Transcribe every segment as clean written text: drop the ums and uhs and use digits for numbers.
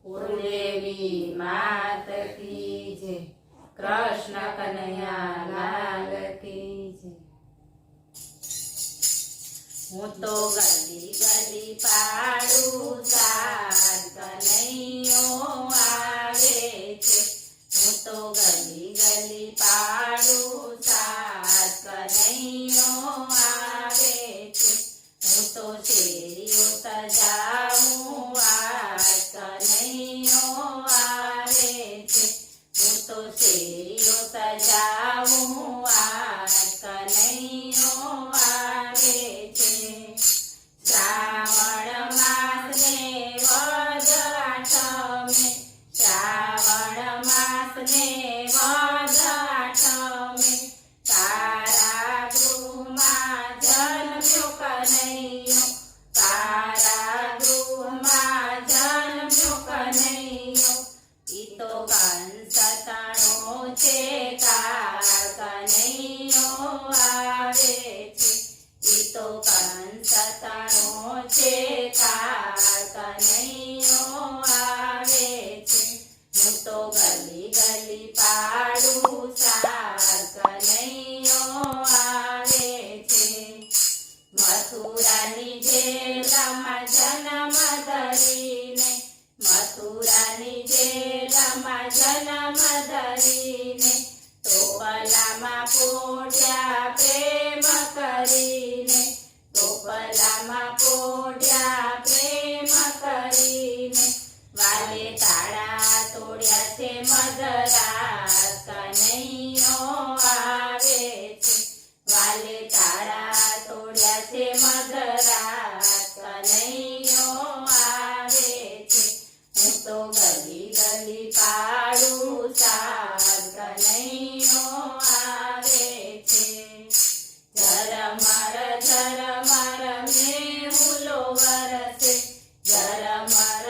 કુળદેવી માત કી જય, કૃષ્ણ કનૈયા લાલ કી જય। હું તો ગલી ગલી પાડું સાદ કનૈયો આવે છે। હું તો ગલી ગલી પાડું સાદ કનૈયો આવે છે। હું તો શેરીઓ સજાવું આજ કનૈયો આવે છે। હું તો શેરીઓ સજાવું આજ કનૈયો આવે છે। શ્રાવણ માસને વદ આઠમે, શ્રાવણ માસને વદ આઠમે, તારા ગૃહમાં જન્મ્યો કનૈયો, તારા ગૃહમાં જન્મ્યો કનૈયો। ઈ તો કંસ તણો છે કાળ કનૈયો આવે છે। ઈ તો કંસ તણો છે કાળ કનૈયો આવે છે। હું તો ગલી ગલી પાડું સાર કનૈયો આવે છે। મથુરાની જેલમાં જન્મ ધરીને, મથુરાની જેલમાં જન્મ ધરીને, ટોપલામાં પોઢ્યા પ્રેમ કરીને, ટોપલામાં પોઢ્યા પ્રેમ કરીને, વાલે તાળા તોડ્યા છે મધરાત કનૈયો આવે છે। વાલે તાળા તોડ્યા છે મધરાત કનૈયો આવે છે। હું તો ગલી ગલી પાડું સાદ કનૈયો આવે છે। ઝરમર મેહુલો વરસે, ઝરમર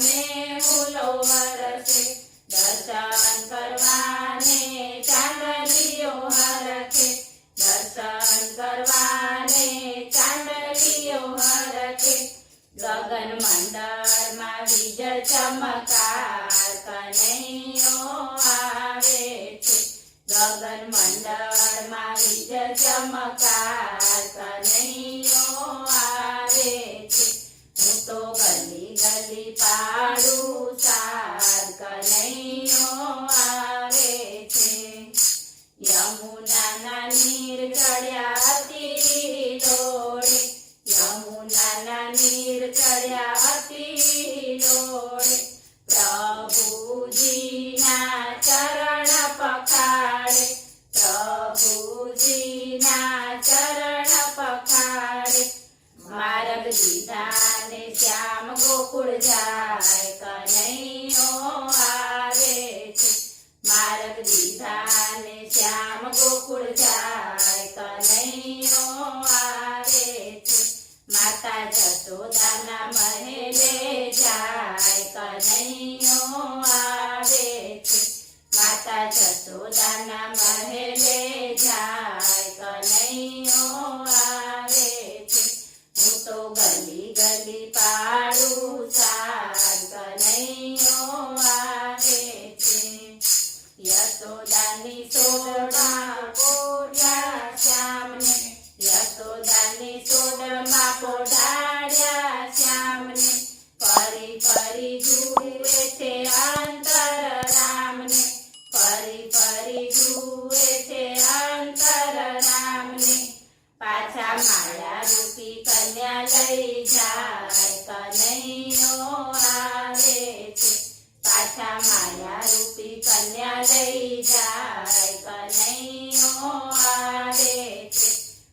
મેહુલો વરસે, દર્શન કરવાને ચાંદલીઓ હરખે, દર્શન કરવાને ચાંદલીઓ હરખે। ગગન મંડળમાં વીજ ચમકાર કનૈયો આવે છે। ગગન મંડળમાં વીજ ચમકાર કનૈયો આવે છે। હું તો ગલી ગલી પાડું સાદ કનૈયો આવે છે। યમુનાના નીર ચડ્યા અતિ લોડે, યમુનાના નીર ચડ્યા અતિ લોડે, પ્રભુજીના ચરણ પખાડે, પ્રભુજીના ચરણ પખાડે। માર્ગ દીધાને શ્યામ ગોકુળ જાય કનૈયો આવે છે। માર્ગ દીધાને શ્યામ ગોકુળ જાય કનૈયો આવે છે। માતા જશોદાના મહેલે જાય કનૈયો આવે છે। માતા જશોદાના મહેલે જાય કનૈયો આવે છે। હું તો ગલી ગલી પાડું સાદ કનૈયો આવે છે। યશોદાની સોડમાં પોઢ્યા શ્યામને, યશોદાની સોડમાં પોઢાડ્યા શ્યામને, ફરી ફરી જુએ છે અંતર રામને, ફરી ફરી જુએ છે અંતર રામને। પાછા માયા રૂપી કન્યા લઈ જાય કનૈયો આવે છે। પાછા માયા રૂપી કન્યા લઈ જાય કનૈયો આવે છે।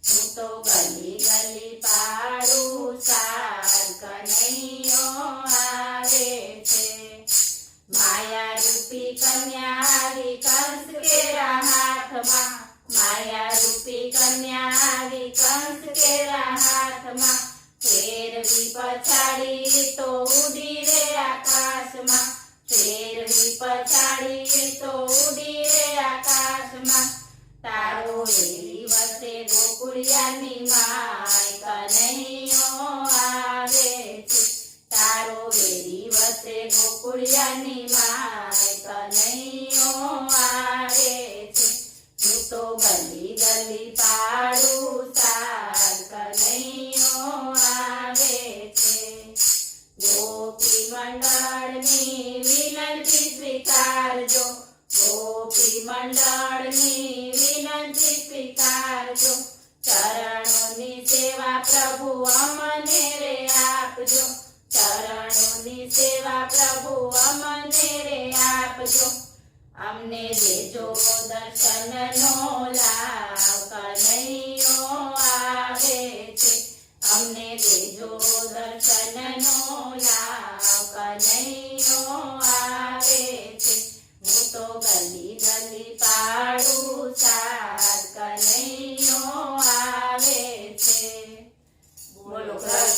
હું તો ગલી ગલી પાડું સાદ કનૈયો આવે છે। માયા રૂપી કન્યા આવી કંસ કેરા હાથમાં, માયા રૂપી કન્યા આવી કંસ કેરા હાથમાં, ફેરવી પછાડી તો ઉડી રે આકાશમાં, ફેરવી પછાડી તો ઉડી રે આકાશમાં। તારો વેલી વસે ગોકુળિયાની માય કનૈયો આવે છે। તારો વેલી ચરણોની સેવા પ્રભુ અમને રે આપજો ચરણોની સેવા પ્રભુ અમને રે આપજો અમને દેજો દર્શનનો લાભ કનૈયો આવે છે અમને દેજો દર્શનનો લાભ કનૈયો આવે છે હું તો ગલી ગલી પાડું સાત કનૈયો આવે છે બોલો કૃષ્ણ